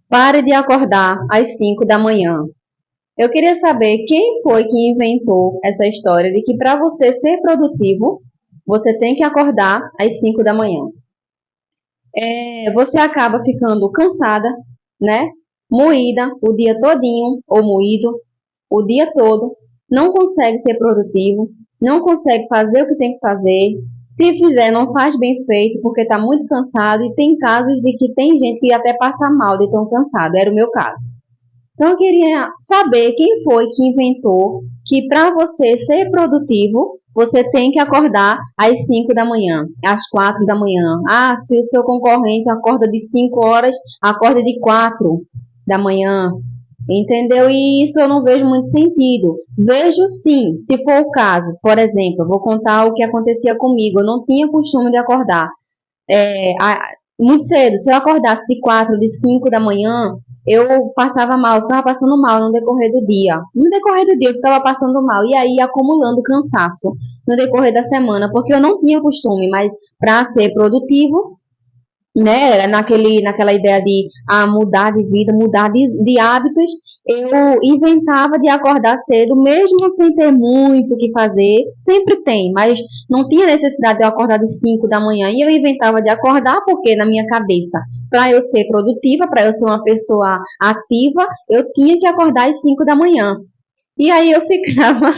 Pare de acordar às 5 da manhã. Eu queria saber quem foi que inventou essa história de que para você ser produtivo, você tem que acordar às 5 da manhã. Você acaba ficando cansada, né? Moída o dia todinho, ou moído o dia todo, não consegue ser produtivo, não consegue fazer o que tem que fazer. Se fizer, não faz bem feito porque está muito cansado e tem casos de que tem gente que até passa mal de tão cansado. Era o meu caso. Então, eu queria saber quem foi que inventou que para você ser produtivo, você tem que acordar às 5 da manhã, às 4 da manhã. Ah, se o seu concorrente acorda de 5 horas, acorda de 4 da manhã. Entendeu? E isso eu não vejo muito sentido. Vejo sim, se for o caso. Por exemplo, eu vou contar o que acontecia comigo. Eu não tinha costume de acordar muito cedo. Se eu acordasse de 4, de 5 da manhã, eu passava mal, eu ficava passando mal no decorrer do dia. No decorrer do dia eu ficava passando mal e aí acumulando cansaço no decorrer da semana, porque eu não tinha costume, mas para ser produtivo, né, naquela ideia de mudar de vida, mudar de hábitos, eu inventava de acordar cedo, mesmo sem ter muito o que fazer, sempre tem, mas não tinha necessidade de eu acordar de 5 da manhã, e eu inventava de acordar, porque na minha cabeça, para eu ser produtiva, para eu ser uma pessoa ativa, eu tinha que acordar às 5 da manhã. E aí eu ficava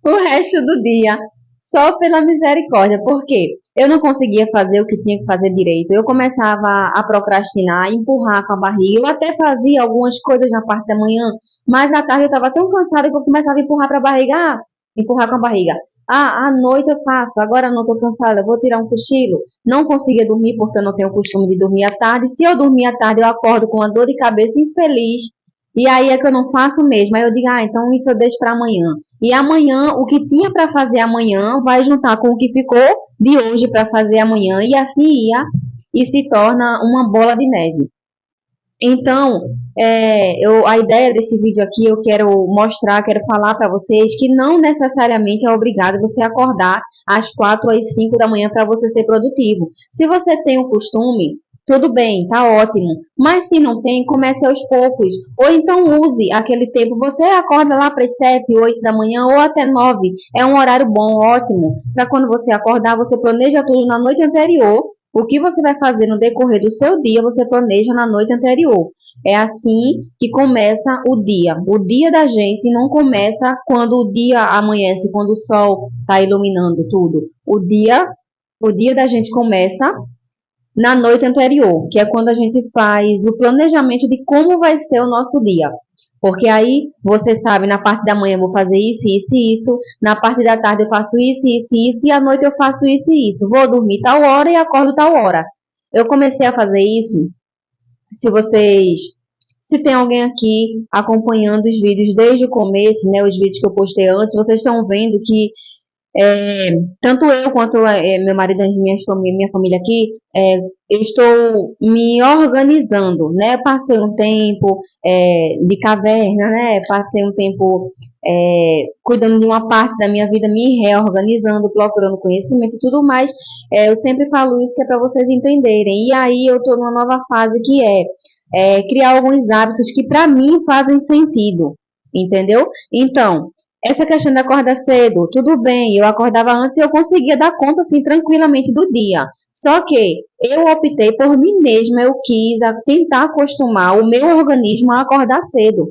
o resto do dia, só pela misericórdia, porque eu não conseguia fazer o que tinha que fazer direito. Eu começava a procrastinar, empurrar com a barriga. Eu até fazia algumas coisas na parte da manhã, mas à tarde eu estava tão cansada que eu começava a empurrar para a barriga, empurrar com a barriga. À noite eu faço, agora não estou cansada, vou tirar um cochilo. Não conseguia dormir porque eu não tenho o costume de dormir à tarde. Se eu dormir à tarde, eu acordo com uma dor de cabeça infeliz. E aí é que eu não faço mesmo. Aí eu digo, então isso eu deixo para amanhã. E amanhã, o que tinha para fazer amanhã vai juntar com o que ficou de hoje para fazer amanhã, e assim ia, e se torna uma bola de neve. Então, a ideia desse vídeo aqui, eu quero mostrar, quero falar para vocês que não necessariamente é obrigado você acordar às 4 às 5 da manhã para você ser produtivo. Se você tem o costume, tudo bem, tá ótimo. Mas se não tem, comece aos poucos. Ou então use aquele tempo. Você acorda lá para as 7, 8 da manhã ou até 9. É um horário bom, ótimo. Para quando você acordar, você planeja tudo na noite anterior. O que você vai fazer no decorrer do seu dia, você planeja na noite anterior. É assim que começa o dia. O dia da gente não começa quando o dia amanhece, quando o sol está iluminando tudo. O dia da gente começa na noite anterior, que é quando a gente faz o planejamento de como vai ser o nosso dia. Porque aí você sabe, na parte da manhã eu vou fazer isso, isso e isso, na parte da tarde eu faço isso, isso e isso, e à noite eu faço isso e isso. Vou dormir tal hora e acordo tal hora. Eu comecei a fazer isso. Se vocês, se tem alguém aqui acompanhando os vídeos desde o começo, né, os vídeos que eu postei antes, vocês estão vendo que tanto eu quanto meu marido e minha família aqui, eu estou me organizando, né? Passei um tempo de caverna, né? Passei um tempo cuidando de uma parte da minha vida, me reorganizando, procurando conhecimento e tudo mais. Eu sempre falo isso que é para vocês entenderem. E aí eu estou numa nova fase que criar alguns hábitos que para mim fazem sentido, entendeu? Então, essa questão de acordar cedo, tudo bem, eu acordava antes e eu conseguia dar conta assim tranquilamente do dia. Só que eu optei por mim mesma, eu quis tentar acostumar o meu organismo a acordar cedo.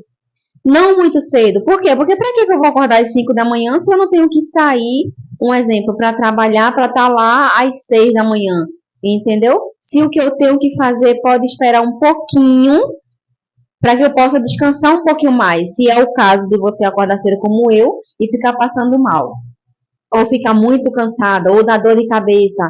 Não muito cedo. Por quê? Porque para que eu vou acordar às 5 da manhã se eu não tenho que sair, um exemplo, para trabalhar, para estar lá às 6 da manhã? Entendeu? Se o que eu tenho que fazer pode esperar um pouquinho, para que eu possa descansar um pouquinho mais, se é o caso de você acordar cedo como eu e ficar passando mal ou fica muito cansada, ou dá dor de cabeça.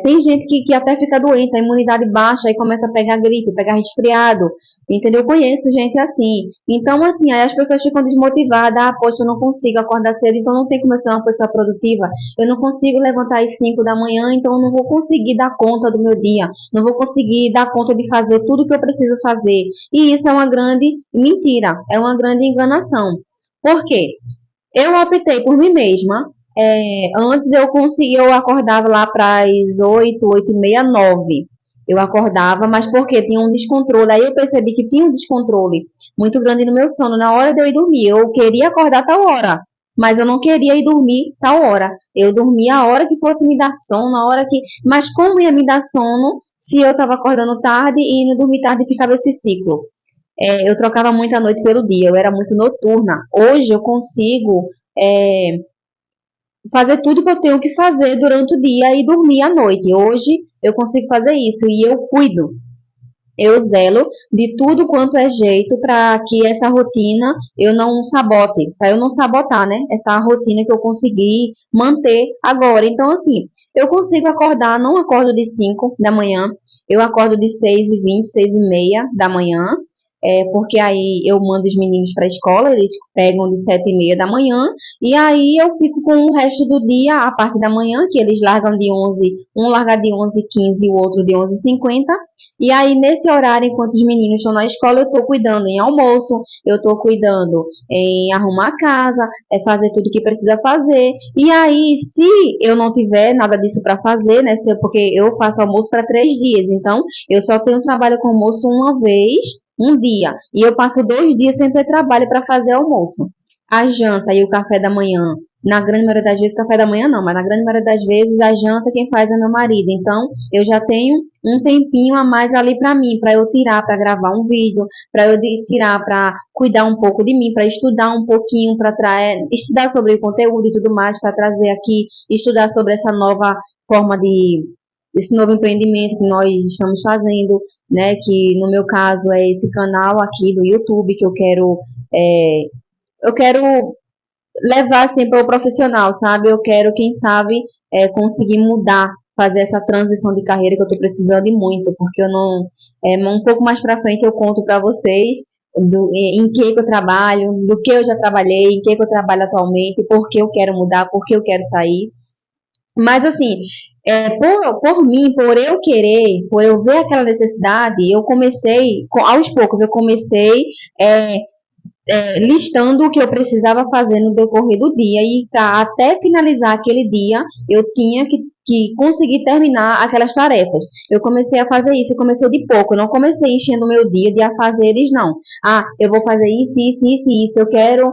Tem gente que até fica doente, a imunidade baixa, e começa a pegar gripe, pegar resfriado, entendeu? Eu conheço gente assim. Então, assim, aí as pessoas ficam desmotivadas, poxa, eu não consigo acordar cedo, então não tem como eu ser uma pessoa produtiva, eu não consigo levantar às 5 da manhã, então eu não vou conseguir dar conta do meu dia, não vou conseguir dar conta de fazer tudo que eu preciso fazer. E isso é uma grande mentira, é uma grande enganação. Por quê? Eu optei por mim mesma. Antes eu acordava lá para as 8, 8 e meia, 9. Eu acordava, mas porque tinha um descontrole. Aí eu percebi que tinha um descontrole muito grande no meu sono. Na hora de eu ir dormir, eu queria acordar tal hora, mas eu não queria ir dormir tal hora. Eu dormia a hora que fosse me dar sono, a hora que. Mas como ia me dar sono se eu estava acordando tarde e indo dormir tarde e ficava esse ciclo? Eu trocava muito a noite pelo dia, eu era muito noturna. Hoje eu consigo é, fazer tudo que eu tenho que fazer durante o dia e dormir à noite. Hoje eu consigo fazer isso e eu cuido. Eu zelo de tudo quanto é jeito para que essa rotina eu não sabote, para eu não sabotar, né? Essa rotina que eu consegui manter agora. Então, assim, eu consigo acordar, não acordo de 5 da manhã, eu acordo de 6h20, 6h30 da manhã, porque aí eu mando os meninos para a escola, eles pegam de 7h30 da manhã, e aí eu fico com o resto do dia, a parte da manhã, que eles largam de 11, um larga de 11h15 e o outro de 11h50, e aí, nesse horário, enquanto os meninos estão na escola, eu estou cuidando em almoço, eu estou cuidando em arrumar a casa, fazer tudo que precisa fazer. E aí, se eu não tiver nada disso para fazer, né? Porque eu faço almoço para 3 dias, então eu só tenho trabalho com almoço uma vez, um dia. E eu passo 2 dias sem ter trabalho para fazer almoço. A janta e o café da manhã, na grande maioria das vezes, café da manhã não, mas na grande maioria das vezes a janta quem faz é meu marido. Então, eu já tenho um tempinho a mais ali para mim, para eu tirar para gravar um vídeo, para eu tirar para cuidar um pouco de mim, para estudar um pouquinho, para estudar sobre o conteúdo e tudo mais, para trazer aqui, estudar sobre essa nova forma de esse novo empreendimento que nós estamos fazendo, né? Que no meu caso é esse canal aqui do YouTube que eu quero levar assim para o profissional, sabe? Eu quero, quem sabe, conseguir mudar, fazer essa transição de carreira que eu estou precisando e muito, porque eu não. Um pouco mais para frente eu conto para vocês em que eu trabalho, do que eu já trabalhei, em que eu trabalho atualmente, por que eu quero mudar, por que eu quero sair. Mas assim, por mim, por eu querer, por eu ver aquela necessidade, eu comecei, aos poucos, eu comecei é, listando o que eu precisava fazer no decorrer do dia e até finalizar aquele dia eu tinha que conseguir terminar aquelas tarefas. Eu comecei a fazer isso, eu comecei de pouco, eu não comecei enchendo o meu dia de afazeres, não. Ah, eu vou fazer isso, isso, isso, isso, eu quero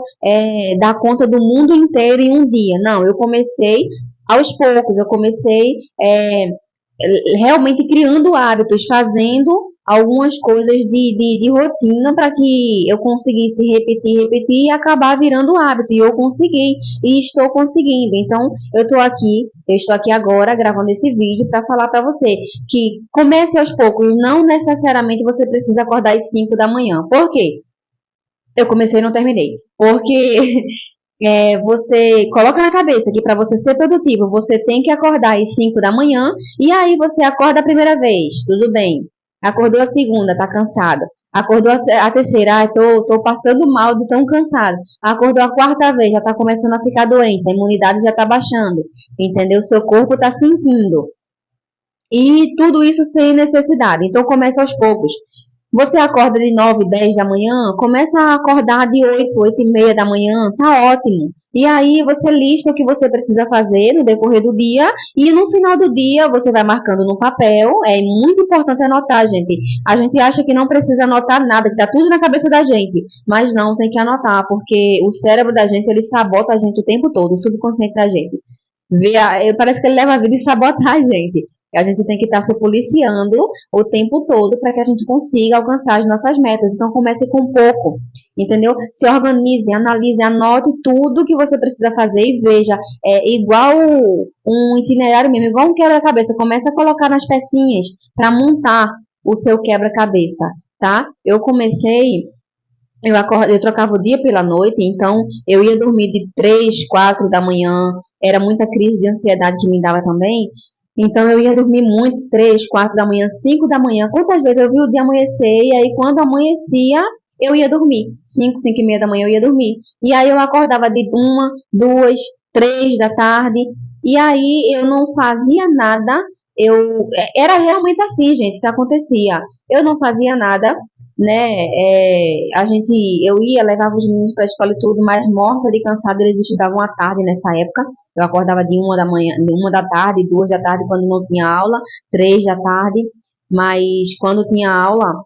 dar conta do mundo inteiro em um dia. Não, eu comecei aos poucos, eu comecei realmente criando hábitos, fazendo algumas coisas de rotina para que eu conseguisse repetir, repetir e acabar virando hábito. E eu consegui, e estou conseguindo. Então, eu estou aqui agora gravando esse vídeo para falar para você que comece aos poucos, não necessariamente você precisa acordar às 5 da manhã. Por quê? Eu comecei e não terminei. Porque você coloca na cabeça que para você ser produtivo, você tem que acordar às 5 da manhã, e aí você acorda a primeira vez, tudo bem. Acordou a segunda, tá cansado. Acordou a terceira, tô passando mal de tão cansado. Acordou a quarta vez, já tá começando a ficar doente, a imunidade já tá baixando, entendeu? Seu corpo tá sentindo. E tudo isso sem necessidade. Então começa aos poucos. Você acorda de 9, 10 da manhã, começa a acordar de 8, 8 e meia da manhã, tá ótimo. E aí você lista o que você precisa fazer no decorrer do dia e no final do dia você vai marcando no papel. É muito importante anotar, gente. A gente acha que não precisa anotar nada, que tá tudo na cabeça da gente, mas não, tem que anotar, porque o cérebro da gente, ele sabota a gente o tempo todo, o subconsciente da gente. Parece que ele leva a vida e sabotar a gente. A gente tem que estar se policiando o tempo todo para que a gente consiga alcançar as nossas metas. Então, comece com pouco, entendeu? Se organize, analise, anote tudo que você precisa fazer e veja. É igual um itinerário mesmo, igual um quebra-cabeça. Comece a colocar nas pecinhas para montar o seu quebra-cabeça, tá? Eu trocava o dia pela noite, então eu ia dormir de 3, 4 da manhã, era muita crise de ansiedade que me dava também, então eu ia dormir muito, 3, 4 da manhã, 5 da manhã, quantas vezes eu vi o dia amanhecer, e aí quando amanhecia, eu ia dormir, 5, 5 e meia da manhã eu ia dormir, e aí eu acordava de 1, 2, 3 da tarde, e aí eu não fazia nada, era realmente assim, gente, que acontecia, eu não fazia nada, né? Eu ia, levava os meninos para a escola e tudo, mas morta de cansada, eles estudavam à tarde nessa época. Eu acordava de 1 da manhã, de 1 da tarde, 2 da tarde quando não tinha aula, 3 da tarde. Mas quando tinha aula,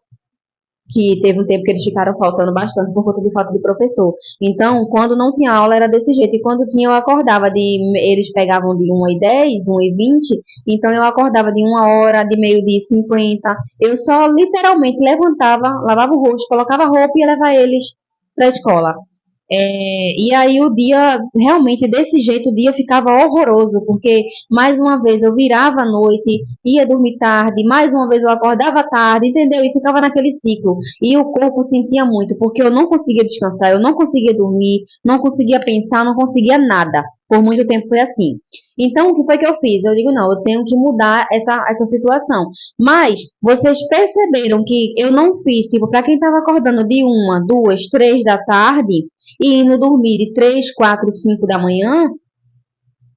que teve um tempo que eles ficaram faltando bastante por conta de falta de professor. Então, quando não tinha aula era desse jeito, e quando tinha eu acordava eles pegavam de 1h10, 1h20, então eu acordava de 1 hora, de meio-dia e 50, eu só literalmente levantava, lavava o rosto, colocava a roupa e ia levar eles para a escola. E aí o dia, realmente desse jeito, o dia ficava horroroso, porque mais uma vez eu virava à noite, ia dormir tarde, mais uma vez eu acordava tarde, entendeu? E ficava naquele ciclo. E o corpo sentia muito, porque eu não conseguia descansar, eu não conseguia dormir, não conseguia pensar, não conseguia nada. Por muito tempo foi assim. Então, o que foi que eu fiz? Eu digo, não, eu tenho que mudar essa situação. Mas, vocês perceberam que eu não fiz, tipo, para quem estava acordando de 1, 2, 3 da tarde, e indo dormir de 3, 4, 5 da manhã,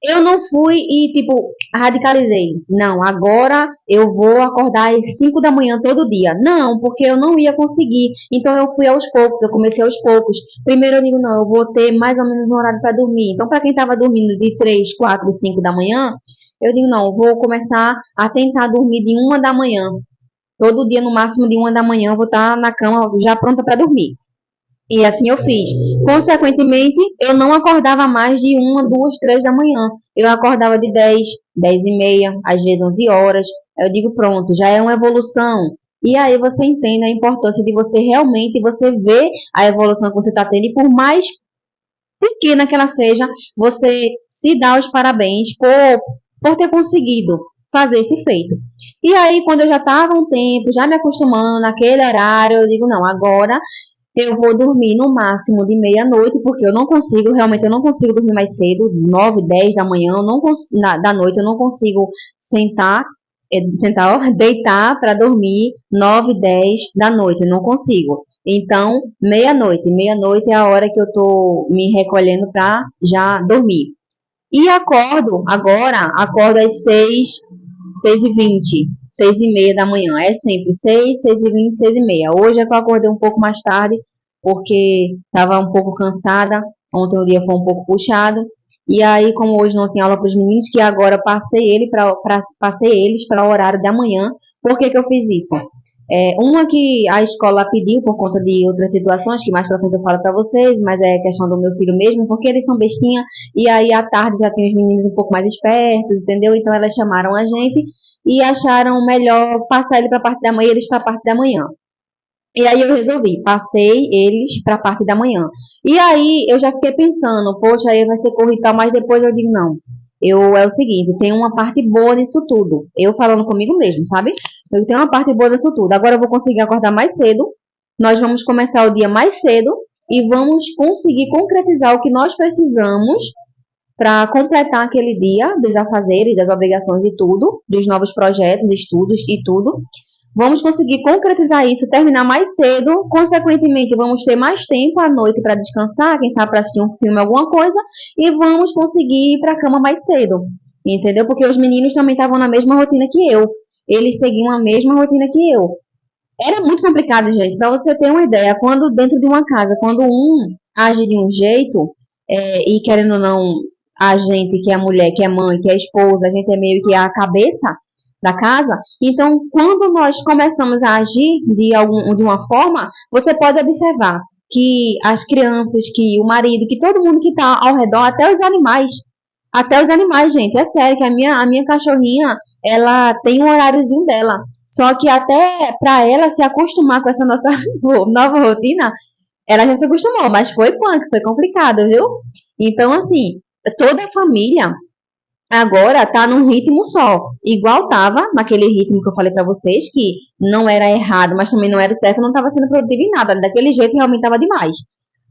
eu não fui e, tipo, radicalizei. Não, agora eu vou acordar às 5 da manhã todo dia. Não, porque eu não ia conseguir. Então eu fui aos poucos, eu comecei aos poucos. Primeiro eu digo, não, eu vou ter mais ou menos um horário para dormir. Então, para quem estava dormindo de 3, 4, 5 da manhã, eu digo, não, eu vou começar a tentar dormir de 1 da manhã. Todo dia, no máximo de 1 da manhã, eu vou estar na cama já pronta para dormir. E assim eu fiz. Consequentemente, eu não acordava mais de 1, 2, 3 da manhã. Eu acordava de 10, 10h30, às vezes 11 horas. Eu digo, pronto, já é uma evolução. E aí você entende a importância de você realmente você ver a evolução que você está tendo. E por mais pequena que ela seja, você se dá os parabéns por ter conseguido fazer esse feito. E aí, quando eu já estava um tempo, já me acostumando naquele horário, eu digo, não, agora eu vou dormir no máximo de meia-noite, porque eu não consigo, realmente eu não consigo dormir mais cedo, 9, 10 da manhã, eu não da noite eu não consigo sentar, sentar, deitar para dormir 9, 10 da noite, eu não consigo. Então, meia-noite é a hora que eu tô me recolhendo para já dormir. E acordo às 6, 6h20, 6h30 da manhã. É sempre 6, 6h20, 6h30. Hoje é que eu acordei um pouco mais tarde, porque estava um pouco cansada. Ontem o dia foi um pouco puxado. E aí, como hoje não tinha aula para os meninos, que agora passei eles para o horário da manhã. Por que que eu fiz isso? Uma que a escola pediu por conta de outras situações, que mais pra frente eu falo pra vocês, mas é questão do meu filho mesmo, porque eles são bestinha, e aí à tarde já tem os meninos um pouco mais espertos, entendeu? Então elas chamaram a gente e acharam melhor passar ele pra parte da manhã, eles pra parte da manhã. E aí eu resolvi, passei eles pra parte da manhã. E aí eu já fiquei pensando, poxa, aí vai ser corrido e tal, mas depois eu digo, não. É o seguinte, tem uma parte boa nisso tudo. Eu falando comigo mesmo, sabe? Eu tenho uma parte boa nisso tudo. Agora eu vou conseguir acordar mais cedo. Nós vamos começar o dia mais cedo e vamos conseguir concretizar o que nós precisamos para completar aquele dia dos afazeres, das obrigações e tudo, dos novos projetos, estudos e tudo. Vamos conseguir concretizar isso, terminar mais cedo, consequentemente vamos ter mais tempo à noite para descansar, quem sabe para assistir um filme, alguma coisa, e vamos conseguir ir para a cama mais cedo, entendeu? Porque os meninos também estavam na mesma rotina que eu, eles seguiam a mesma rotina que eu. Era muito complicado, gente, para você ter uma ideia, quando dentro de uma casa, quando um age de um jeito, e querendo ou não, a gente que é mulher, que é mãe, que é esposa, a gente é meio que a cabeça da casa. Então, quando nós começamos a agir de uma forma, você pode observar que as crianças, que o marido, que todo mundo que está ao redor, até os animais, gente, é sério que a minha cachorrinha, ela tem um horáriozinho dela. Só que até para ela se acostumar com essa nossa nova rotina, ela já se acostumou, mas foi punk, foi complicado, viu? Então, assim, toda a família agora tá num ritmo só. Igual tava naquele ritmo que eu falei pra vocês, que não era errado, mas também não era certo, não tava sendo produtivo em nada. Daquele jeito realmente tava demais.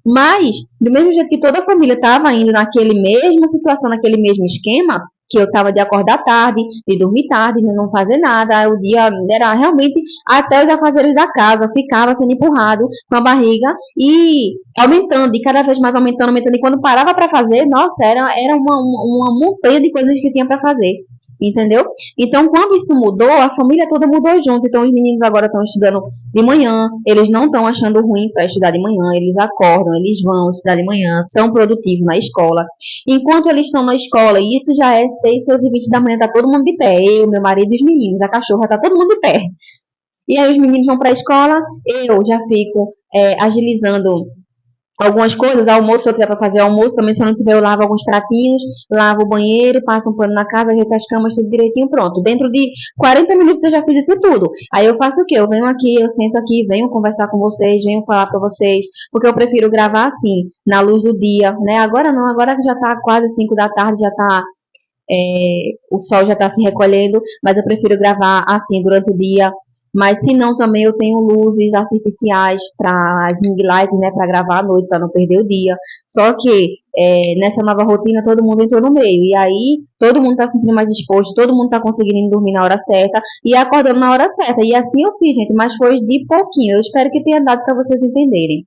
Mas, do mesmo jeito que toda a família estava indo naquele mesma situação, naquele mesmo esquema, que eu estava de acordar tarde, de dormir tarde, de não fazer nada, o dia era realmente até os afazeres da casa, ficava sendo empurrado com a barriga e aumentando, e cada vez mais aumentando, aumentando, e quando parava para fazer, nossa, era uma montanha de coisas que tinha para fazer. entendeu? Então, quando isso mudou, a família toda mudou junto. Então, os meninos agora estão estudando de manhã, eles não estão achando ruim para estudar de manhã, eles acordam, eles vão estudar de manhã, são produtivos na escola. Enquanto eles estão na escola, e isso já é 6, 6h20 da manhã, tá todo mundo de pé, eu, meu marido e os meninos, a cachorra, tá todo mundo de pé. E aí os meninos vão para a escola, eu já fico agilizando algumas coisas, almoço, se eu tiver para fazer almoço, também se eu não tiver, eu lavo alguns pratinhos, lavo o banheiro, passo um pano na casa, ajeito as camas, tudo direitinho, pronto. Dentro de 40 minutos eu já fiz isso tudo. Aí eu faço o quê? Eu venho aqui, eu sento aqui, venho conversar com vocês, venho falar para vocês, porque eu prefiro gravar assim, na luz do dia, né? Agora não, agora que já tá quase 5 da tarde, já tá o sol já está se recolhendo, mas eu prefiro gravar assim durante o dia. Mas se não, também eu tenho luzes artificiais para as ring lights, né, para gravar à noite, para não perder o dia. Só que nessa nova rotina todo mundo entrou no meio, e aí todo mundo está se sentindo mais disposto, todo mundo está conseguindo dormir na hora certa e acordando na hora certa. E assim eu fiz, gente, mas foi de pouquinho. Eu espero que tenha dado para vocês entenderem.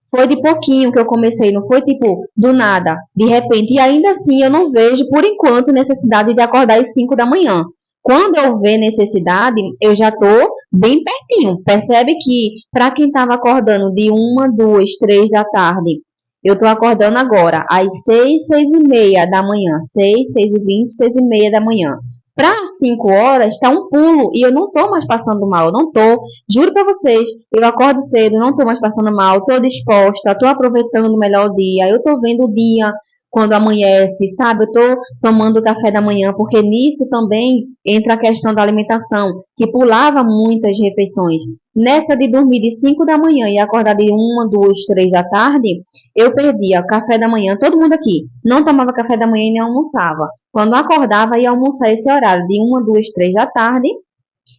Foi de pouquinho que eu comecei, não foi tipo do nada, de repente. E ainda assim eu não vejo, por enquanto, necessidade de acordar às 5 da manhã. Quando eu ver necessidade, eu já tô bem pertinho. Percebe que para quem estava acordando de 1, 2, 3 da tarde, eu tô acordando agora às 6, 6h30 da manhã. 6, 6h20, 6h30 da manhã. Para 5 horas está um pulo e eu não tô mais passando mal, eu não tô. Juro para vocês, eu acordo cedo, não tô mais passando mal, tô disposta, tô aproveitando melhor o dia, eu tô vendo o dia quando amanhece, sabe? Eu tô tomando café da manhã, porque nisso também entra a questão da alimentação, que pulava muitas refeições. Nessa de dormir de 5 da manhã e acordar de 1, 2, 3 da tarde, eu perdia o café da manhã, todo mundo aqui não tomava café da manhã e nem almoçava. Quando acordava, ia almoçar esse horário de 1, 2, 3 da tarde,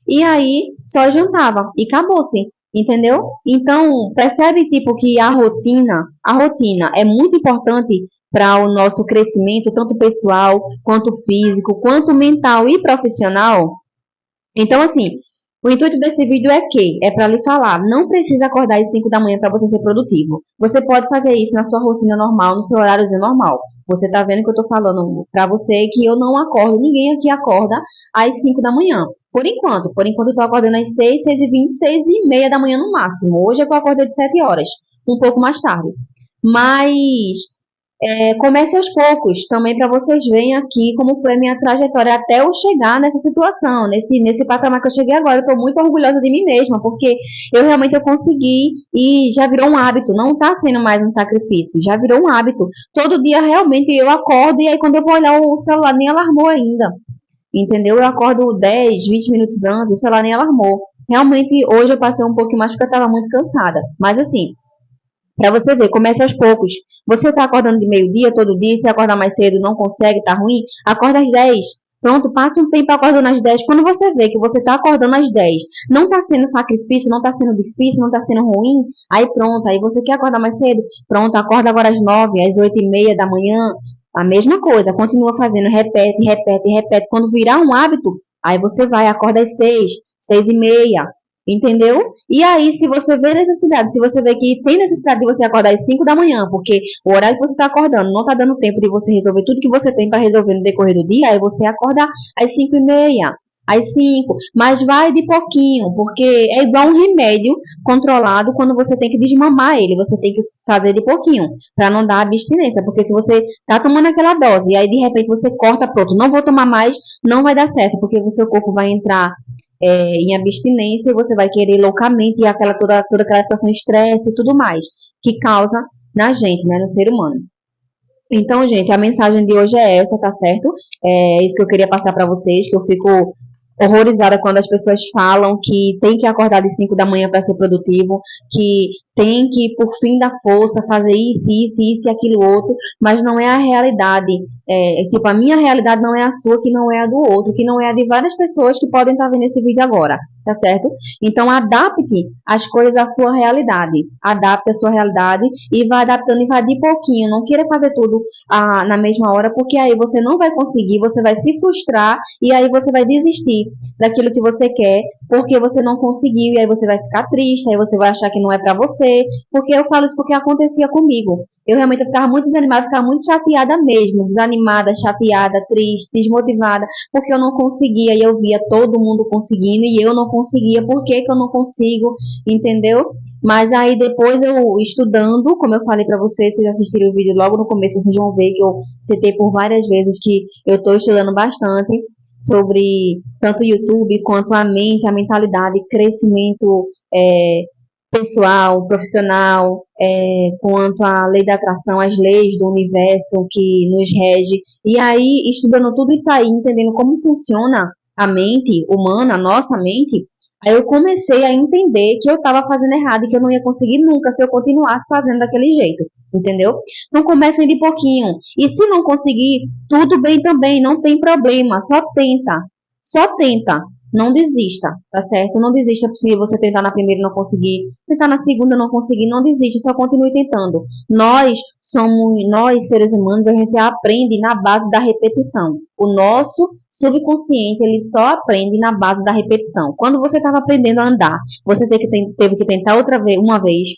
e aí só jantava e acabou-se, entendeu? Então, percebe tipo que a rotina é muito importante para o nosso crescimento, tanto pessoal, quanto físico, quanto mental e profissional. Então, assim, o intuito desse vídeo é que é para lhe falar, não precisa acordar às 5 da manhã para você ser produtivo. Você pode fazer isso na sua rotina normal, no seu horáriozinho normal. Você está vendo que eu estou falando para você que eu não acordo, ninguém aqui acorda às 5 da manhã. Por enquanto eu estou acordando às 6, 6h20, 6h30 da manhã no máximo. Hoje é que eu acordei de 7 horas, um pouco mais tarde. Mas comece aos poucos, também para vocês verem aqui como foi a minha trajetória até eu chegar nessa situação, nesse patamar que eu cheguei agora. Eu estou muito orgulhosa de mim mesma, porque eu consegui e já virou um hábito, não está sendo mais um sacrifício, já virou um hábito. Todo dia realmente eu acordo e aí quando eu vou olhar o celular nem alarmou ainda, entendeu? Eu acordo 10, 20 minutos antes, o celular nem alarmou. Realmente hoje eu passei um pouco mais porque eu estava muito cansada, mas assim, para você ver, comece aos poucos. Você está acordando de meio-dia todo dia, se acordar mais cedo não consegue, tá ruim, acorda às 10. Pronto, passa um tempo acordando às 10. Quando você vê que você está acordando às 10, não está sendo sacrifício, não está sendo difícil, não está sendo ruim, aí pronto, aí você quer acordar mais cedo, pronto, acorda agora às 9, às 8h30 da manhã, a mesma coisa, continua fazendo, repete, repete, repete. Quando virar um hábito, aí você vai, acorda às 6, 6h30, entendeu? E aí, se você vê necessidade, se você vê que tem necessidade de você acordar às 5 da manhã, porque o horário que você está acordando não está dando tempo de você resolver tudo que você tem para resolver no decorrer do dia, aí você acorda às 5h30, às 5, mas vai de pouquinho, porque é igual um remédio controlado quando você tem que desmamar ele, você tem que fazer de pouquinho, para não dar abstinência, porque se você está tomando aquela dose e aí de repente você corta, pronto, não vou tomar mais, não vai dar certo, porque o seu corpo vai entrar em abstinência e você vai querer loucamente e toda aquela situação de estresse e tudo mais que causa na gente, né, no ser humano. Então, gente, a mensagem de hoje é essa, tá certo? É isso que eu queria passar para vocês, que eu fico horrorizada quando as pessoas falam que tem que acordar de 5 da manhã para ser produtivo, que tem que, por fim da força, fazer isso e aquilo outro, mas não é a realidade. Tipo, a minha realidade não é a sua, que não é a do outro, que não é a de várias pessoas que podem estar vendo esse vídeo agora, tá certo? Então, adapte as coisas à sua realidade. Adapte a sua realidade e vai adaptando e vai de pouquinho. Não queira fazer tudo na mesma hora, porque aí você não vai conseguir, você vai se frustrar e aí você vai desistir daquilo que você quer, porque você não conseguiu e aí você vai ficar triste, aí você vai achar que não é para você. Porque eu falo isso porque acontecia comigo. Eu realmente ficava muito desanimada, ficava muito chateada mesmo, desanimada, chateada, triste, desmotivada, porque eu não conseguia e eu via todo mundo conseguindo e eu não conseguia. Por que que eu não consigo? Entendeu? Mas aí depois eu estudando, como eu falei para vocês, vocês assistiram o vídeo logo no começo, vocês vão ver que eu citei por várias vezes que eu estou estudando bastante sobre tanto o YouTube quanto a mente, a mentalidade, crescimento pessoal, profissional, quanto à lei da atração, as leis do universo que nos rege. E aí, estudando tudo isso aí, entendendo como funciona a mente humana, a nossa mente, aí eu comecei a entender que eu estava fazendo errado e que eu não ia conseguir nunca se eu continuasse fazendo daquele jeito, entendeu? Então comecem de pouquinho. E se não conseguir, tudo bem também, não tem problema, só tenta. Só tenta. Não desista, tá certo? Não desista se você tentar na primeira e não conseguir, tentar na segunda e não conseguir, não desista, só continue tentando. Nós seres humanos, a gente aprende na base da repetição. O nosso subconsciente, ele só aprende na base da repetição. Quando você estava aprendendo a andar, você teve que tentar outra vez, uma vez,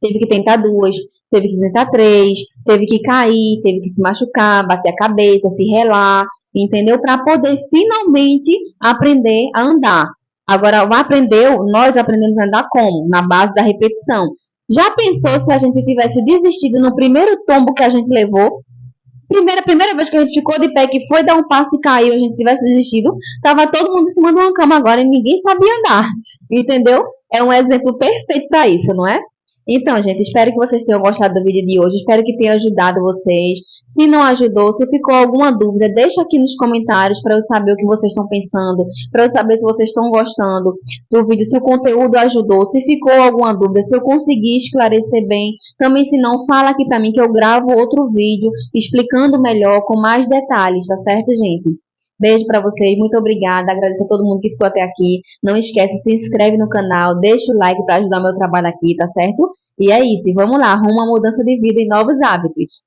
teve que tentar duas, teve que tentar três, teve que cair, teve que se machucar, bater a cabeça, se relar, entendeu? Para poder finalmente aprender a andar. Agora, nós aprendemos a andar como? Na base da repetição. Já pensou se a gente tivesse desistido no primeiro tombo que a gente levou? Primeira vez que a gente ficou de pé, que foi dar um passo e caiu, a gente tivesse desistido, tava todo mundo em cima de uma cama agora e ninguém sabia andar, entendeu? É um exemplo perfeito para isso, não é? Então, gente, espero que vocês tenham gostado do vídeo de hoje, espero que tenha ajudado vocês. Se não ajudou, se ficou alguma dúvida, deixa aqui nos comentários para eu saber o que vocês estão pensando, para eu saber se vocês estão gostando do vídeo, se o conteúdo ajudou, se ficou alguma dúvida, se eu consegui esclarecer bem. Também, se não, fala aqui para mim que eu gravo outro vídeo explicando melhor, com mais detalhes, tá certo, gente? Beijo para vocês, muito obrigada, agradeço a todo mundo que ficou até aqui. Não esquece, se inscreve no canal, deixa o like para ajudar o meu trabalho aqui, tá certo? E é isso, vamos lá, rumo a mudança de vida e novos hábitos.